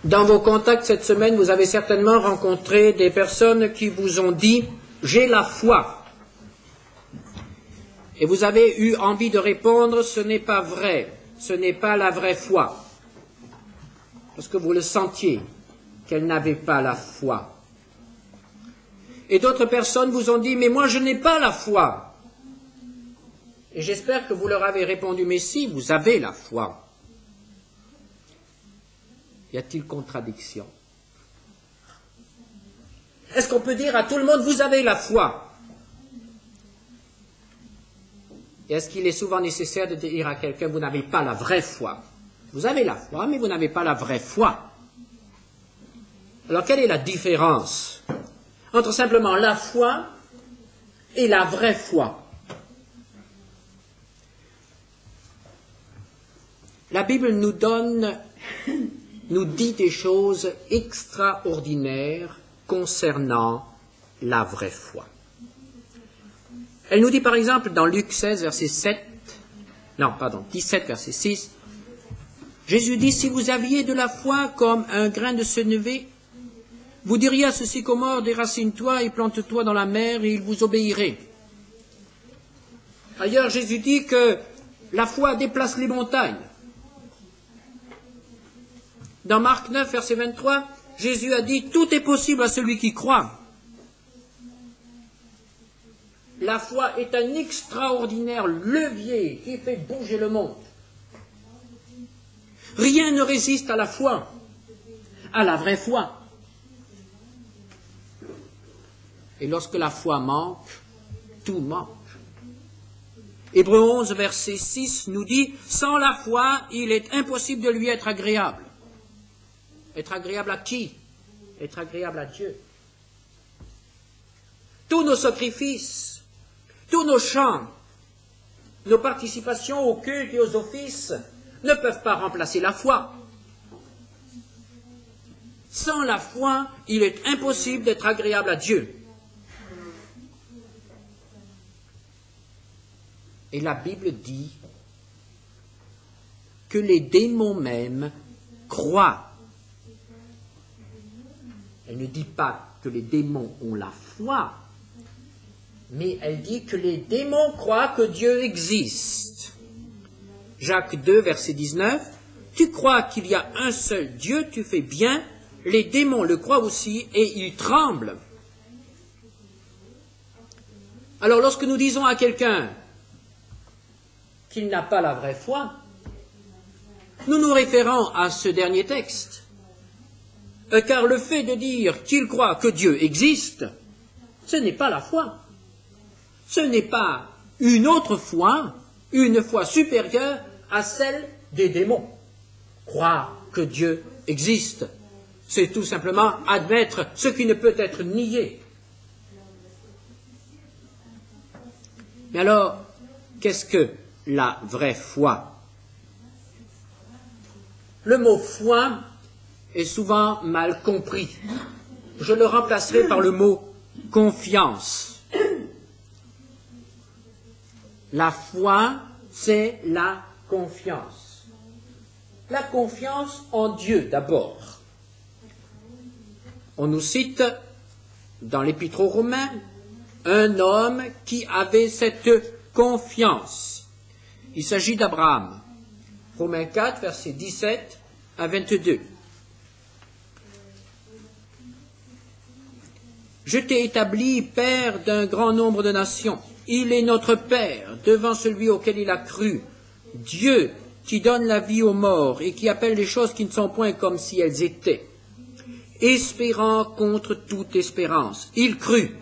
Dans vos contacts cette semaine, vous avez certainement rencontré des personnes qui vous ont dit « j'ai la foi ». Et vous avez eu envie de répondre « ce n'est pas vrai, ce n'est pas la vraie foi ». Parce que vous le sentiez, qu'elles n'avaient pas la foi. Et d'autres personnes vous ont dit « mais moi je n'ai pas la foi ». Et j'espère que vous leur avez répondu « mais si, vous avez la foi ». Y a-t-il contradiction? Est-ce qu'on peut dire à tout le monde, vous avez la foi? Et est-ce qu'il est souvent nécessaire de dire à quelqu'un, vous n'avez pas la vraie foi? Vous avez la foi, mais vous n'avez pas la vraie foi. Alors, quelle est la différence entre simplement la foi et la vraie foi? La Bible nous dit des choses extraordinaires concernant la vraie foi. Elle nous dit par exemple dans Luc 16, verset 17, verset 6, Jésus dit, si vous aviez de la foi comme un grain de sénévé, vous diriez à ce sycomore, déracine-toi et plante-toi dans la mer et il vous obéirait. Ailleurs, Jésus dit que la foi déplace les montagnes. Dans Marc 9, verset 23, Jésus a dit « Tout est possible à celui qui croit ». La foi est un extraordinaire levier qui fait bouger le monde. Rien ne résiste à la foi, à la vraie foi. Et lorsque la foi manque, tout manque. Hébreux 11, verset 6 nous dit « Sans la foi, il est impossible de lui être agréable ». Être agréable à qui? Être agréable à Dieu. Tous nos sacrifices, tous nos chants, nos participations aux cultes et aux offices ne peuvent pas remplacer la foi. Sans la foi, il est impossible d'être agréable à Dieu. Et la Bible dit que les démons même croient. Elle ne dit pas que les démons ont la foi, mais elle dit que les démons croient que Dieu existe. Jacques 2, verset 19, « Tu crois qu'il y a un seul Dieu, tu fais bien, les démons le croient aussi et ils tremblent. » Alors lorsque nous disons à quelqu'un qu'il n'a pas la vraie foi, nous nous référons à ce dernier texte. Car le fait de dire qu'il croit que Dieu existe, ce n'est pas la foi. Ce n'est pas une autre foi, une foi supérieure à celle des démons. Croire que Dieu existe, c'est tout simplement admettre ce qui ne peut être nié. Mais alors, qu'est-ce que la vraie foi? Le mot foi est souvent mal compris. Je le remplacerai par le mot confiance. La foi, c'est la confiance. La confiance en Dieu d'abord. On nous cite dans l'Épître aux Romains un homme qui avait cette confiance. Il s'agit d'Abraham. Romains 4, versets 17 à 22. Je t'ai établi père d'un grand nombre de nations. Il est notre Père, devant celui auquel il a cru. Dieu qui donne la vie aux morts et qui appelle les choses qui ne sont point comme si elles étaient. Espérant contre toute espérance. Il crut,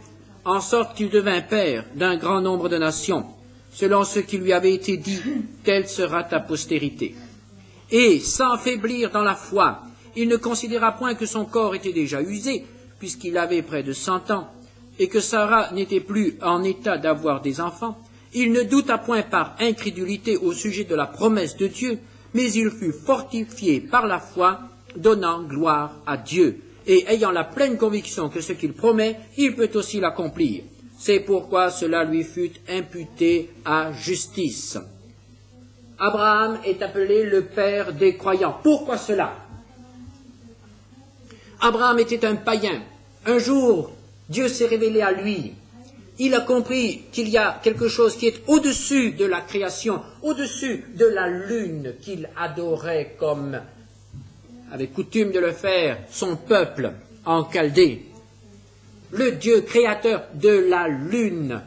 en sorte qu'il devint père d'un grand nombre de nations, selon ce qui lui avait été dit, telle sera ta postérité. Et, sans faiblir dans la foi, il ne considéra point que son corps était déjà usé, puisqu'il avait près de 100 ans, et que Sarah n'était plus en état d'avoir des enfants, il ne douta point par incrédulité au sujet de la promesse de Dieu, mais il fut fortifié par la foi, donnant gloire à Dieu, et ayant la pleine conviction que ce qu'il promet, il peut aussi l'accomplir. C'est pourquoi cela lui fut imputé à justice. Abraham est appelé le père des croyants. Pourquoi cela? Abraham était un païen. Un jour, Dieu s'est révélé à lui. Il a compris qu'il y a quelque chose qui est au-dessus de la création, au-dessus de la lune qu'il adorait comme avait coutume de le faire son peuple en Chaldée. Le Dieu créateur de la lune,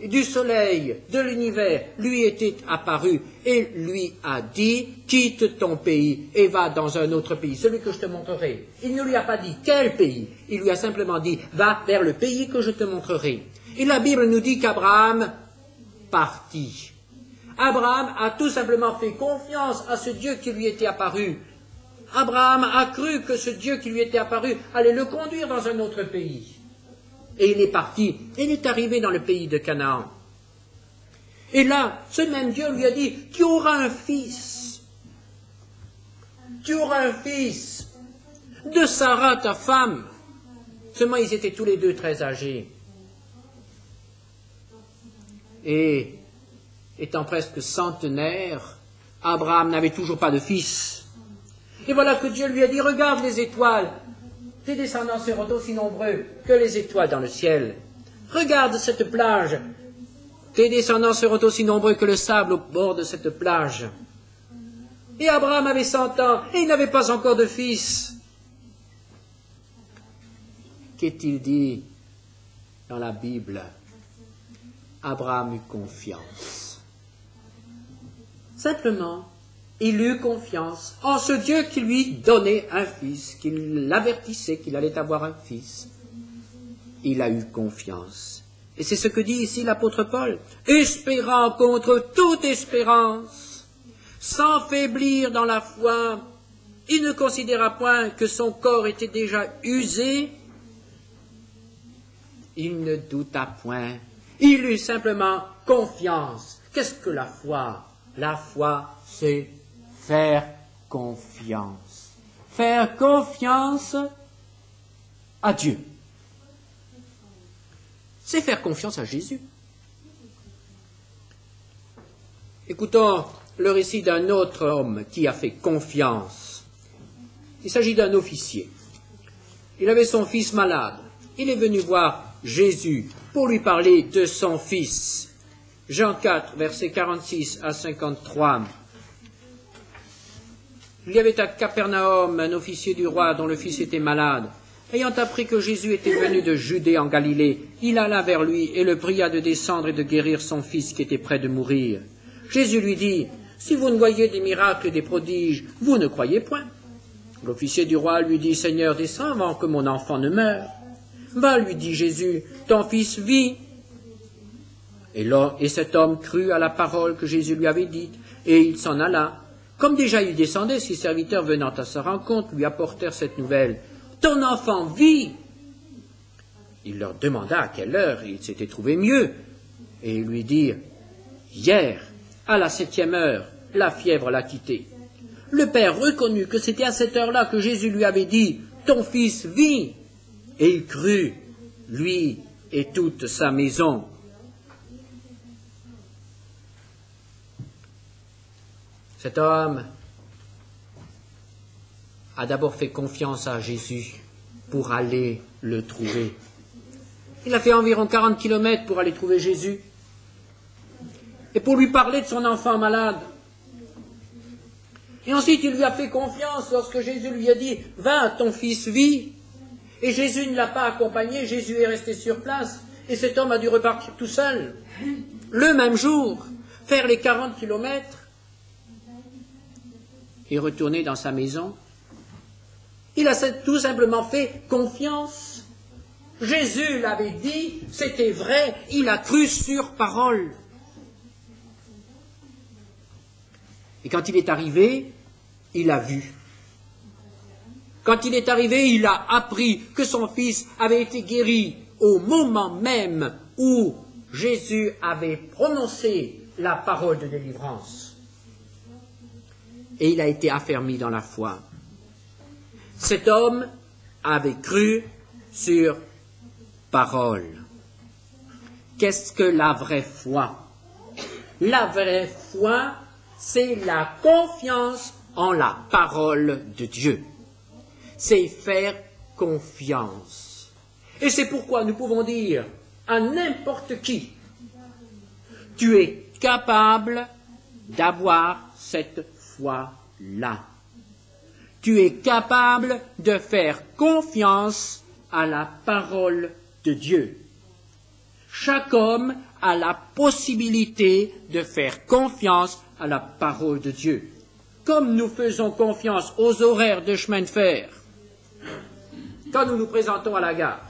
du soleil, de l'univers, lui était apparu et lui a dit « Quitte ton pays et va dans un autre pays, celui que je te montrerai. » Il ne lui a pas dit « Quel pays ?» Il lui a simplement dit « Va vers le pays que je te montrerai. » Et la Bible nous dit qu'Abraham partit. Abraham a tout simplement fait confiance à ce Dieu qui lui était apparu. Abraham a cru que ce Dieu qui lui était apparu allait le conduire dans un autre pays. Et il est parti. Il est arrivé dans le pays de Canaan. Et là, ce même Dieu lui a dit, tu auras un fils. Tu auras un fils de Sarah, ta femme. Seulement, ils étaient tous les deux très âgés. Et, étant presque centenaire, Abraham n'avait toujours pas de fils. Et voilà que Dieu lui a dit, regarde les étoiles. Tes descendants seront aussi nombreux que les étoiles dans le ciel. Regarde cette plage. Tes descendants seront aussi nombreux que le sable au bord de cette plage. Et Abraham avait 100 ans et il n'avait pas encore de fils. Qu'est-il dit dans la Bible? Abraham eut confiance. Simplement, il eut confiance en ce Dieu qui lui donnait un fils, qui l'avertissait qu'il allait avoir un fils. Il a eu confiance. Et c'est ce que dit ici l'apôtre Paul. Espérant contre toute espérance, sans faiblir dans la foi, il ne considéra point que son corps était déjà usé. Il ne douta point. Il eut simplement confiance. Qu'est-ce que la foi? La foi, c'est faire confiance. Faire confiance à Dieu. C'est faire confiance à Jésus. Écoutons le récit d'un autre homme qui a fait confiance. Il s'agit d'un officier. Il avait son fils malade. Il est venu voir Jésus pour lui parler de son fils. Jean 4, versets 46 à 53. Il y avait à Capernaum un officier du roi dont le fils était malade. Ayant appris que Jésus était venu de Judée en Galilée, il alla vers lui et le pria de descendre et de guérir son fils qui était près de mourir. Jésus lui dit, « Si vous ne voyez des miracles et des prodiges, vous ne croyez point. » L'officier du roi lui dit, « Seigneur, descends avant que mon enfant ne meure. » « Va, lui dit Jésus, ton fils vit. » Et cet homme crut à la parole que Jésus lui avait dite, et il s'en alla. Comme déjà il descendait, ses serviteurs venant à sa rencontre lui apportèrent cette nouvelle. « Ton enfant vit !» Il leur demanda à quelle heure il s'était trouvé mieux, et ils lui dirent, « Hier, à la 7e heure, la fièvre l'a quitté. » Le père reconnut que c'était à cette heure-là que Jésus lui avait dit, « Ton fils vit !» Et il crut, lui et toute sa maison. Cet homme a d'abord fait confiance à Jésus pour aller le trouver. Il a fait environ 40 kilomètres pour aller trouver Jésus et pour lui parler de son enfant malade. Et ensuite, il lui a fait confiance lorsque Jésus lui a dit « Va, ton fils vit !» Et Jésus ne l'a pas accompagné, Jésus est resté sur place, et cet homme a dû repartir tout seul, le même jour, faire les 40 kilomètres, et retourner dans sa maison. Il a tout simplement fait confiance. Jésus l'avait dit, c'était vrai, il a cru sur parole. Et quand il est arrivé, il a vu. Quand il est arrivé, il a appris que son fils avait été guéri au moment même où Jésus avait prononcé la parole de délivrance. Et il a été affermi dans la foi. Cet homme avait cru sur parole. Qu'est-ce que la vraie foi? La vraie foi, c'est la confiance en la parole de Dieu. C'est faire confiance. Et c'est pourquoi nous pouvons dire à n'importe qui, tu es capable d'avoir cette foi-là. Tu es capable de faire confiance à la parole de Dieu. Chaque homme a la possibilité de faire confiance à la parole de Dieu. Comme nous faisons confiance aux horaires de chemin de fer, quand nous nous présentons à la gare,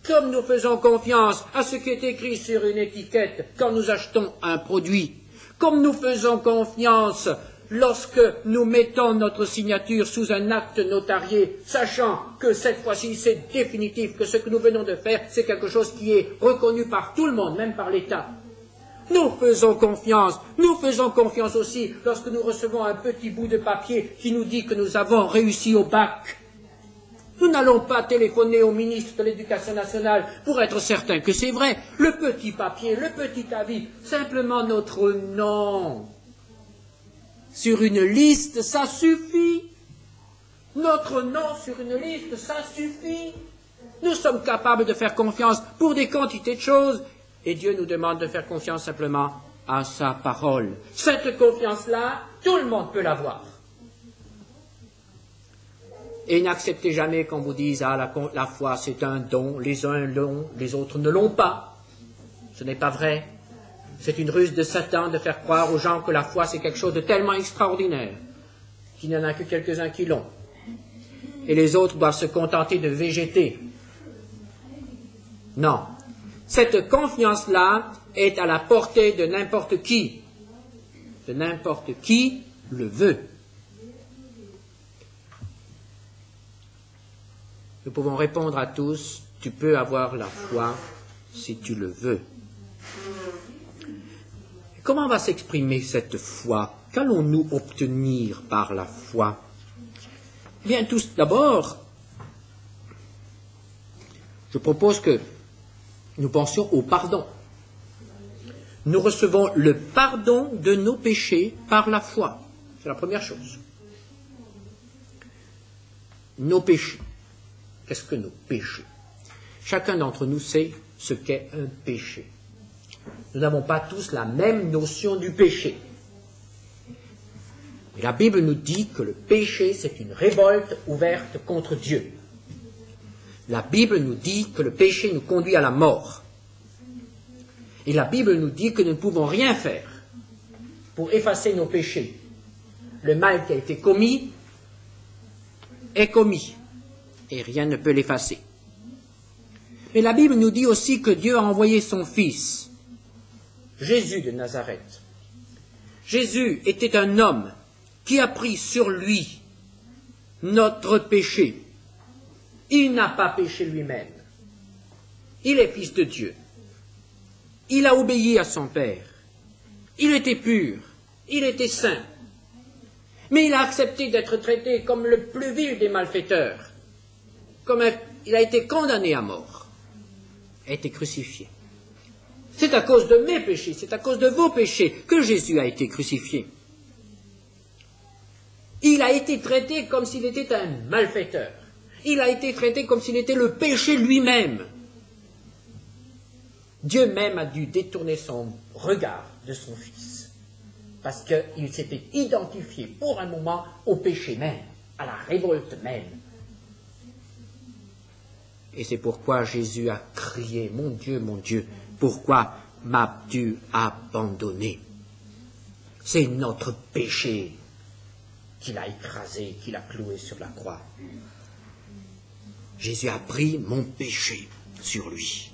comme nous faisons confiance à ce qui est écrit sur une étiquette quand nous achetons un produit, comme nous faisons confiance lorsque nous mettons notre signature sous un acte notarié, sachant que cette fois-ci c'est définitif, que ce que nous venons de faire, c'est quelque chose qui est reconnu par tout le monde, même par l'État. Nous faisons confiance aussi lorsque nous recevons un petit bout de papier qui nous dit que nous avons réussi au bac. Nous n'allons pas téléphoner au ministre de l'Éducation nationale pour être certain que c'est vrai. Le petit papier, le petit avis, simplement notre nom. Sur une liste, ça suffit. Notre nom sur une liste, ça suffit. Nous sommes capables de faire confiance pour des quantités de choses. Et Dieu nous demande de faire confiance simplement à sa parole. Cette confiance-là, tout le monde peut l'avoir. Et n'acceptez jamais qu'on vous dise « Ah, la foi, c'est un don, les uns l'ont, les autres ne l'ont pas. » Ce n'est pas vrai. C'est une ruse de Satan de faire croire aux gens que la foi, c'est quelque chose de tellement extraordinaire qu'il n'y en a que quelques-uns qui l'ont. Et les autres doivent se contenter de végéter. Non. Cette confiance-là est à la portée de n'importe qui. De n'importe qui le veut. Nous pouvons répondre à tous, tu peux avoir la foi si tu le veux. Comment va s'exprimer cette foi? Qu'allons-nous obtenir par la foi? Eh bien, tout d'abord, je propose que nous pensions au pardon. Nous recevons le pardon de nos péchés par la foi. C'est la première chose. Nos péchés. Qu'est-ce que nos péchés? Chacun d'entre nous sait ce qu'est un péché. Nous n'avons pas tous la même notion du péché. Et la Bible nous dit que le péché, c'est une révolte ouverte contre Dieu. La Bible nous dit que le péché nous conduit à la mort. Et la Bible nous dit que nous ne pouvons rien faire pour effacer nos péchés. Le mal qui a été commis est commis. Et rien ne peut l'effacer. Mais la Bible nous dit aussi que Dieu a envoyé son Fils, Jésus de Nazareth. Jésus était un homme qui a pris sur lui notre péché. Il n'a pas péché lui-même. Il est fils de Dieu. Il a obéi à son Père. Il était pur. Il était saint. Mais il a accepté d'être traité comme le plus vil des malfaiteurs. Il a été condamné à mort, a été crucifié. C'est à cause de mes péchés, c'est à cause de vos péchés que Jésus a été crucifié. Il a été traité comme s'il était un malfaiteur. Il a été traité comme s'il était le péché lui-même. Dieu même a dû détourner son regard de son Fils, parce qu'il s'était identifié pour un moment au péché même, à la révolte même. Et c'est pourquoi Jésus a crié, mon Dieu, pourquoi m'as-tu abandonné? C'est notre péché qu'il a écrasé, qu'il a cloué sur la croix. Jésus a pris mon péché sur lui.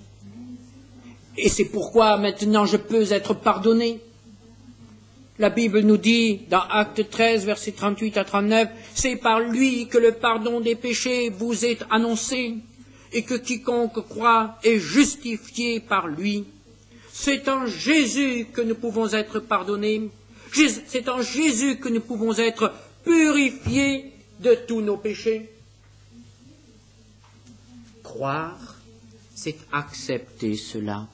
Et c'est pourquoi maintenant je peux être pardonné. La Bible nous dit, dans Actes 13, versets 38 à 39, c'est par lui que le pardon des péchés vous est annoncé, et que quiconque croit est justifié par lui. C'est en Jésus que nous pouvons être pardonnés. C'est en Jésus que nous pouvons être purifiés de tous nos péchés. Croire, c'est accepter cela.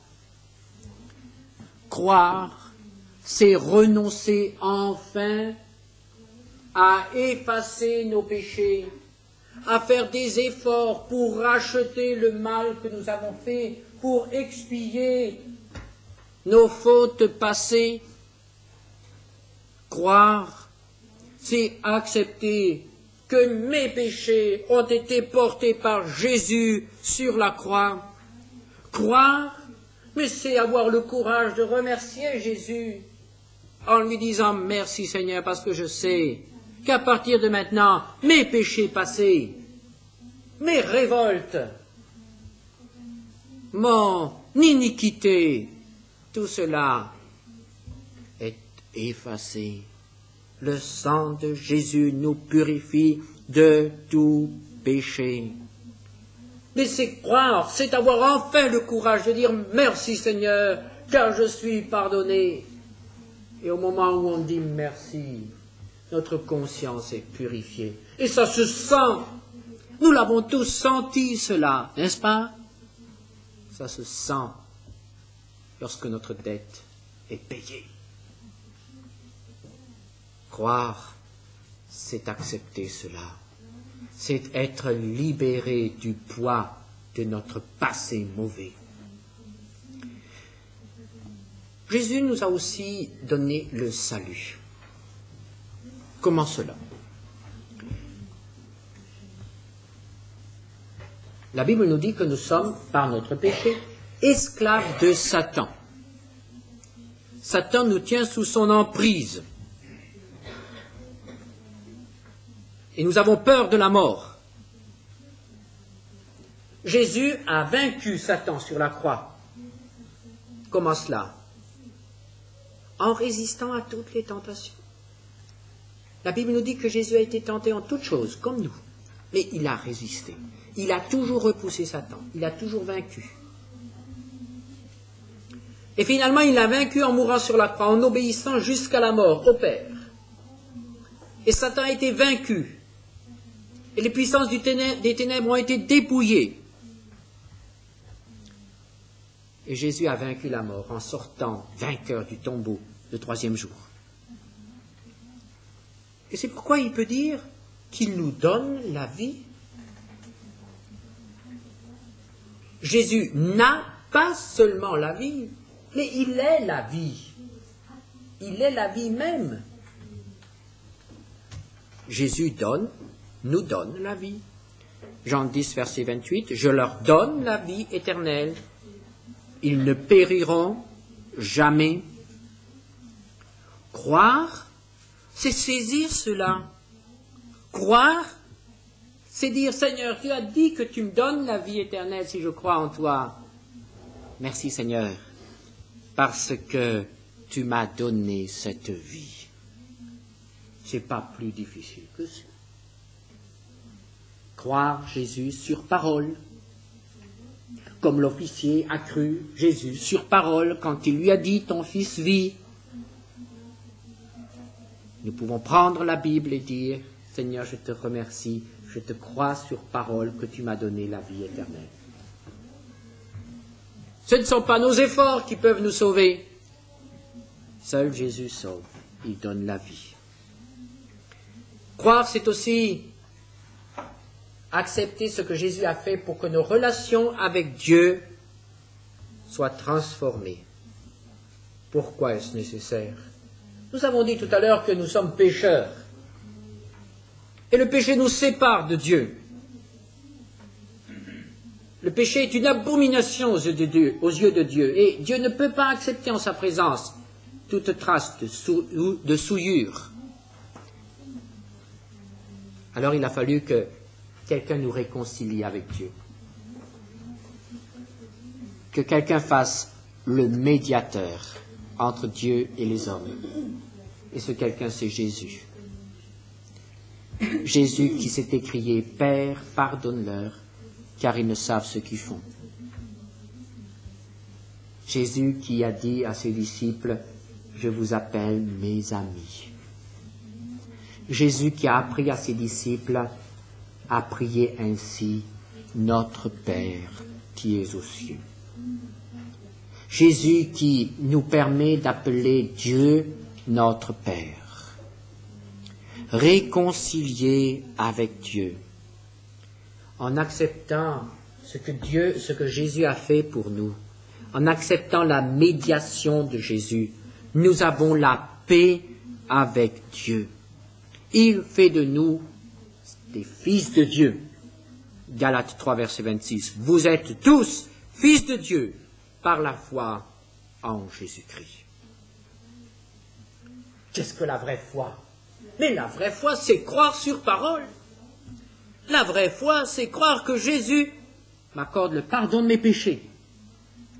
Croire, c'est renoncer enfin à effacer nos péchés, à faire des efforts pour racheter le mal que nous avons fait, pour expier nos fautes passées. Croire, c'est accepter que mes péchés ont été portés par Jésus sur la croix. Croire, mais c'est avoir le courage de remercier Jésus en lui disant merci Seigneur parce que je sais qu'à partir de maintenant, mes péchés passés, mes révoltes, mon iniquité, tout cela est effacé. Le sang de Jésus nous purifie de tout péché. Mais c'est croire, c'est avoir enfin le courage de dire merci Seigneur, car je suis pardonné. Et au moment où on dit merci, notre conscience est purifiée. Et ça se sent. Nous l'avons tous senti cela, n'est-ce pas? Ça se sent lorsque notre dette est payée. Croire, c'est accepter cela. C'est être libéré du poids de notre passé mauvais. Jésus nous a aussi donné le salut. Comment cela? La Bible nous dit que nous sommes, par notre péché, esclaves de Satan. Satan nous tient sous son emprise. Et nous avons peur de la mort. Jésus a vaincu Satan sur la croix. Comment cela? En résistant à toutes les tentations. La Bible nous dit que Jésus a été tenté en toutes choses, comme nous. Mais il a résisté. Il a toujours repoussé Satan. Il a toujours vaincu. Et finalement, il l'a vaincu en mourant sur la croix, en obéissant jusqu'à la mort au Père. Et Satan a été vaincu. Et les puissances des ténèbres ont été dépouillées. Et Jésus a vaincu la mort en sortant vainqueur du tombeau le 3e jour. Et c'est pourquoi il peut dire qu'il nous donne la vie. Jésus n'a pas seulement la vie, mais il est la vie. Il est la vie même. Jésus nous donne la vie. Jean 10, verset 28, « Je leur donne la vie éternelle. Ils ne périront jamais. » Croire, c'est saisir cela. Croire, c'est dire, Seigneur, tu as dit que tu me donnes la vie éternelle si je crois en toi. Merci Seigneur, parce que tu m'as donné cette vie. C'est pas plus difficile que ça. Croire Jésus sur parole, comme l'officier a cru Jésus sur parole quand il lui a dit « ton fils vit ». Nous pouvons prendre la Bible et dire « Seigneur, je te remercie, je te crois sur parole que tu m'as donné la vie éternelle ». Ce ne sont pas nos efforts qui peuvent nous sauver. Seul Jésus sauve, il donne la vie. Croire, c'est aussi accepter ce que Jésus a fait pour que nos relations avec Dieu soient transformées. Pourquoi est-ce nécessaire? Nous avons dit tout à l'heure que nous sommes pécheurs. Et le péché nous sépare de Dieu. Le péché est une abomination aux yeux de Dieu. Et Dieu ne peut pas accepter en sa présence toute trace de souillure. Alors il a fallu que quelqu'un nous réconcilie avec Dieu. Que quelqu'un fasse le médiateur entre Dieu et les hommes. Et ce quelqu'un, c'est Jésus. Jésus qui s'est écrié « Père, pardonne-leur, car ils ne savent ce qu'ils font. » Jésus qui a dit à ses disciples « Je vous appelle mes amis. » Jésus qui a appris à ses disciples à prier ainsi « Notre Père qui es aux cieux. » Jésus qui nous permet d'appeler Dieu notre Père. Réconcilié avec Dieu. en acceptant ce que Jésus a fait pour nous, en acceptant la médiation de Jésus, nous avons la paix avec Dieu. Il fait de nous des fils de Dieu. Galates 3, verset 26. Vous êtes tous fils de Dieu par la foi en Jésus-Christ. Qu'est-ce que la vraie foi? Mais la vraie foi, c'est croire sur parole. La vraie foi, c'est croire que Jésus m'accorde le pardon de mes péchés.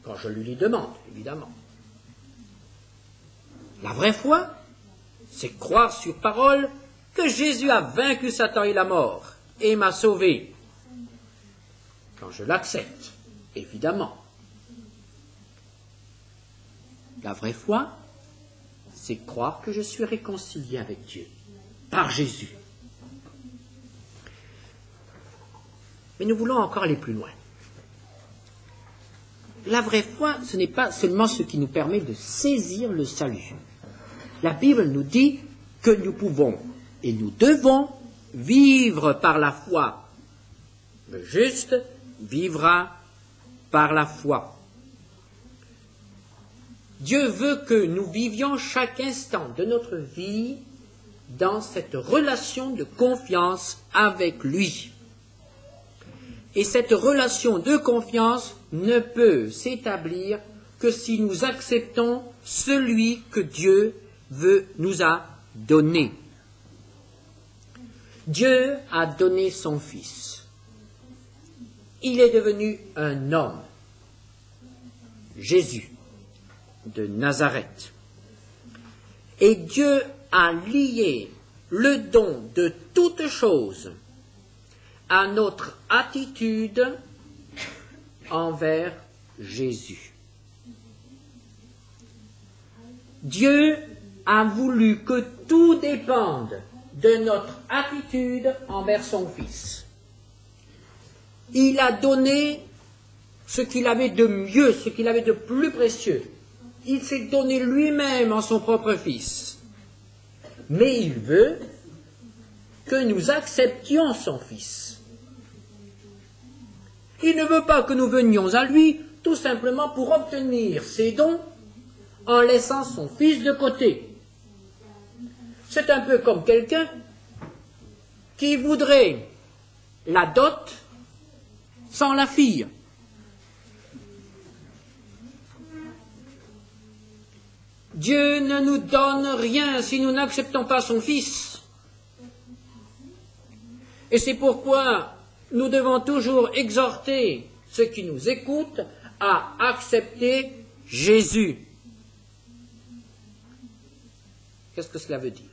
Quand je lui demande, évidemment. La vraie foi, c'est croire sur parole que Jésus a vaincu Satan et la mort et m'a sauvé. Quand je l'accepte, évidemment. La vraie foi, c'est croire que je suis réconcilié avec Dieu par Jésus. Mais nous voulons encore aller plus loin. La vraie foi, ce n'est pas seulement ce qui nous permet de saisir le salut. La Bible nous dit que nous pouvons et nous devons vivre par la foi. Le juste vivra par la foi. Dieu veut que nous vivions chaque instant de notre vie dans cette relation de confiance avec lui. Et cette relation de confiance ne peut s'établir que si nous acceptons celui que Dieu nous a donné. Dieu a donné son Fils. Il est devenu un homme, Jésus de Nazareth. Et Dieu a lié le don de toutes choses à notre attitude envers Jésus. Dieu a voulu que tout dépende de notre attitude envers son Fils. Il a donné ce qu'il avait de mieux, ce qu'il avait de plus précieux. Il s'est donné lui-même en son propre Fils. Mais il veut que nous acceptions son Fils. Il ne veut pas que nous venions à lui tout simplement pour obtenir ses dons en laissant son Fils de côté. C'est un peu comme quelqu'un qui voudrait la dot sans la fille. Dieu ne nous donne rien si nous n'acceptons pas son Fils. Et c'est pourquoi nous devons toujours exhorter ceux qui nous écoutent à accepter Jésus. Qu'est-ce que cela veut dire?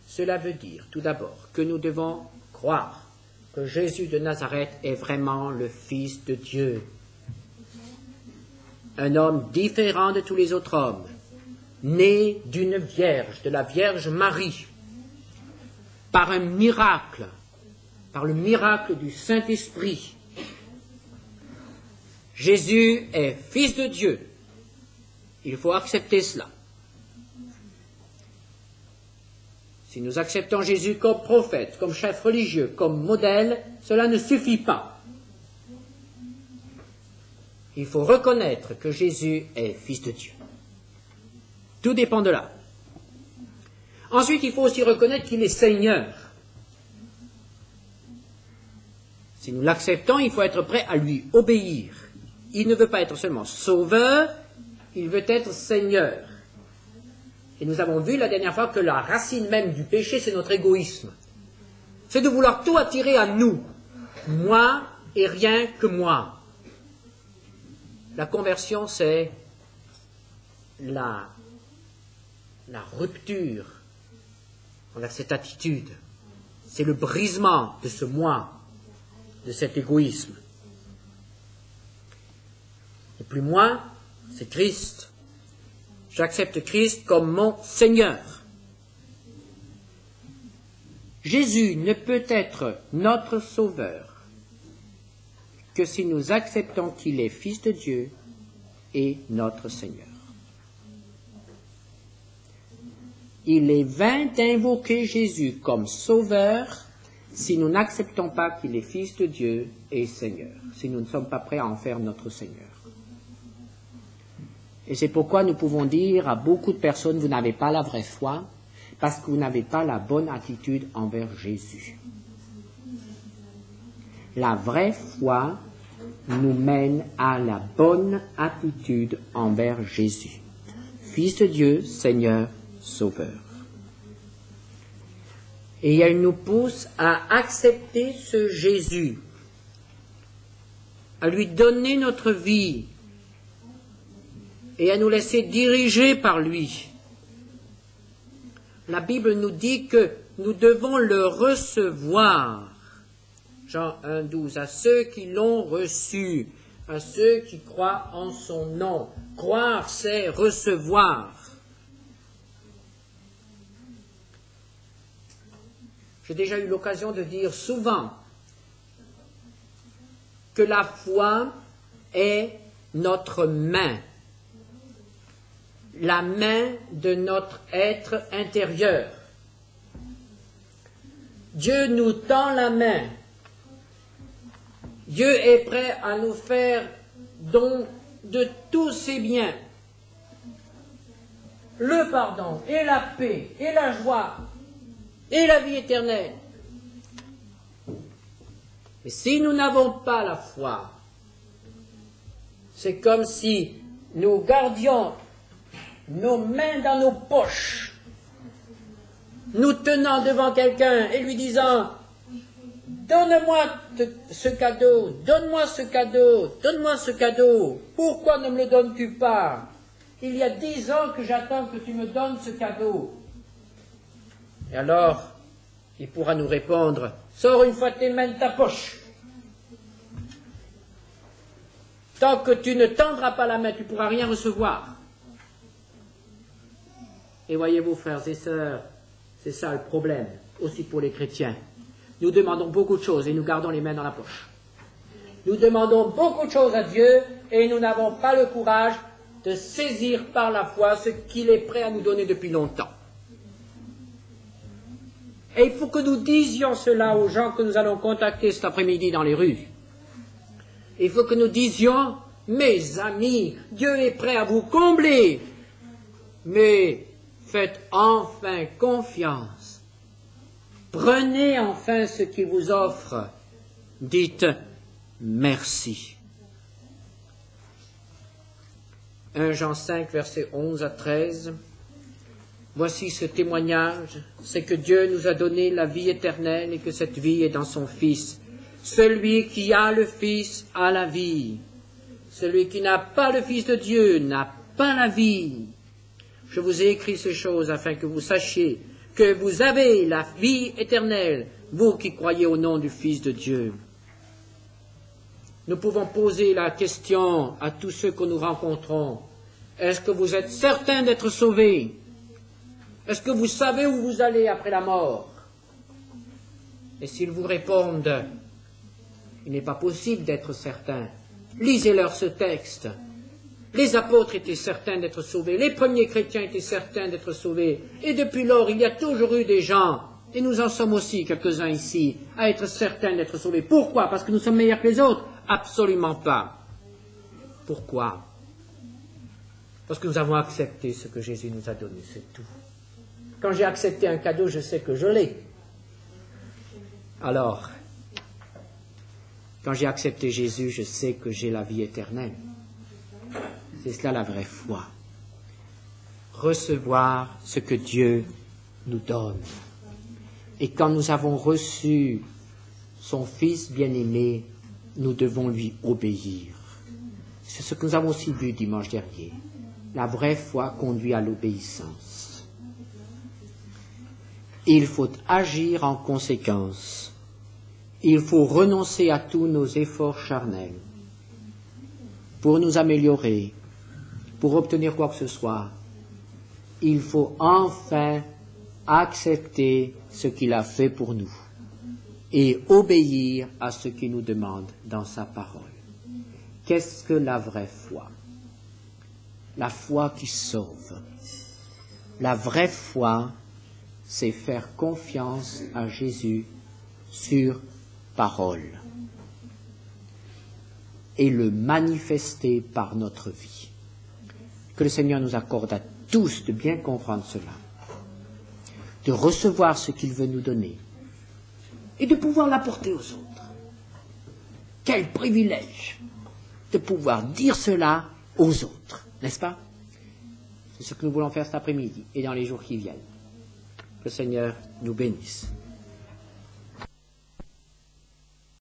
Cela veut dire, tout d'abord, que nous devons croire que Jésus de Nazareth est vraiment le Fils de Dieu. Un homme différent de tous les autres hommes, né d'une vierge, de la Vierge Marie, par un miracle, par le miracle du Saint-Esprit. Jésus est Fils de Dieu. Il faut accepter cela. Si nous acceptons Jésus comme prophète, comme chef religieux, comme modèle, cela ne suffit pas. Il faut reconnaître que Jésus est Fils de Dieu. Tout dépend de là. Ensuite, il faut aussi reconnaître qu'il est Seigneur. Si nous l'acceptons, il faut être prêt à lui obéir. Il ne veut pas être seulement sauveur, il veut être Seigneur. Et nous avons vu la dernière fois que la racine même du péché, c'est notre égoïsme. C'est de vouloir tout attirer à nous. Moi et rien que moi. La conversion, c'est la rupture envers cette attitude. C'est le brisement de ce moi, de cet égoïsme. Et plus moi, c'est Christ. J'accepte Christ comme mon Seigneur. Jésus ne peut être notre Sauveur que si nous acceptons qu'il est Fils de Dieu et notre Seigneur. Il est vain d'invoquer Jésus comme Sauveur si nous n'acceptons pas qu'il est Fils de Dieu et Seigneur, si nous ne sommes pas prêts à en faire notre Seigneur. Et c'est pourquoi nous pouvons dire à beaucoup de personnes, vous n'avez pas la vraie foi, parce que vous n'avez pas la bonne attitude envers Jésus. La vraie foi nous mène à la bonne attitude envers Jésus. Fils de Dieu, Seigneur, Sauveur. Et elle nous pousse à accepter ce Jésus, à lui donner notre vie et à nous laisser diriger par lui. La Bible nous dit que nous devons le recevoir. Jean 1, 12, à ceux qui l'ont reçu, à ceux qui croient en son nom. Croire, c'est recevoir. J'ai déjà eu l'occasion de dire souvent que la foi est notre main, la main de notre être intérieur. Dieu nous tend la main. Dieu est prêt à nous faire don de tous ses biens. Le pardon, et la paix, et la joie, et la vie éternelle. Mais si nous n'avons pas la foi, c'est comme si nous gardions nos mains dans nos poches, nous tenant devant quelqu'un et lui disant « Donne-moi ce cadeau, donne-moi ce cadeau, donne-moi ce cadeau, pourquoi ne me le donnes-tu pas? Il y a 10 ans que j'attends que tu me donnes ce cadeau. » Et alors, il pourra nous répondre « Sors une fois tes mains de ta poche. Tant que tu ne tendras pas la main, tu ne pourras rien recevoir. » Et voyez-vous, frères et sœurs, c'est ça le problème, aussi pour les chrétiens. Nous demandons beaucoup de choses et nous gardons les mains dans la poche. Nous demandons beaucoup de choses à Dieu et nous n'avons pas le courage de saisir par la foi ce qu'il est prêt à nous donner depuis longtemps. Et il faut que nous disions cela aux gens que nous allons contacter cet après-midi dans les rues. Il faut que nous disions, mes amis, Dieu est prêt à vous combler, mais faites enfin confiance. Prenez enfin ce qu'il vous offre. Dites merci. 1 Jean 5, versets 11 à 13. Voici ce témoignage, c'est que Dieu nous a donné la vie éternelle et que cette vie est dans son Fils. Celui qui a le Fils a la vie. Celui qui n'a pas le Fils de Dieu n'a pas la vie. Je vous ai écrit ces choses afin que vous sachiez que vous avez la vie éternelle, vous qui croyez au nom du Fils de Dieu. Nous pouvons poser la question à tous ceux que nous rencontrons. Est-ce que vous êtes certains d'être sauvés? Est-ce que vous savez où vous allez après la mort? Et s'ils vous répondent, il n'est pas possible d'être certain, lisez-leur ce texte. Les apôtres étaient certains d'être sauvés, les premiers chrétiens étaient certains d'être sauvés, et depuis lors, il y a toujours eu des gens, et nous en sommes aussi quelques-uns ici, à être certains d'être sauvés. Pourquoi? Parce que nous sommes meilleurs que les autres? Absolument pas. Pourquoi? Parce que nous avons accepté ce que Jésus nous a donné, c'est tout. Quand j'ai accepté un cadeau, je sais que je l'ai. Alors, quand j'ai accepté Jésus, je sais que j'ai la vie éternelle. C'est cela la vraie foi. Recevoir ce que Dieu nous donne. Et quand nous avons reçu son Fils bien-aimé, nous devons lui obéir. C'est ce que nous avons aussi vu dimanche dernier. La vraie foi conduit à l'obéissance. Il faut agir en conséquence. Il faut renoncer à tous nos efforts charnels pour nous améliorer, pour obtenir quoi que ce soit. Il faut enfin accepter ce qu'il a fait pour nous et obéir à ce qu'il nous demande dans sa parole. Qu'est-ce que la vraie foi? La foi qui sauve. La vraie foi, c'est faire confiance à Jésus sur parole et le manifester par notre vie. Que le Seigneur nous accorde à tous de bien comprendre cela, de recevoir ce qu'il veut nous donner et de pouvoir l'apporter aux autres. Quel privilège de pouvoir dire cela aux autres, n'est-ce pas? C'est ce que nous voulons faire cet après-midi et dans les jours qui viennent. Que le Seigneur nous bénisse.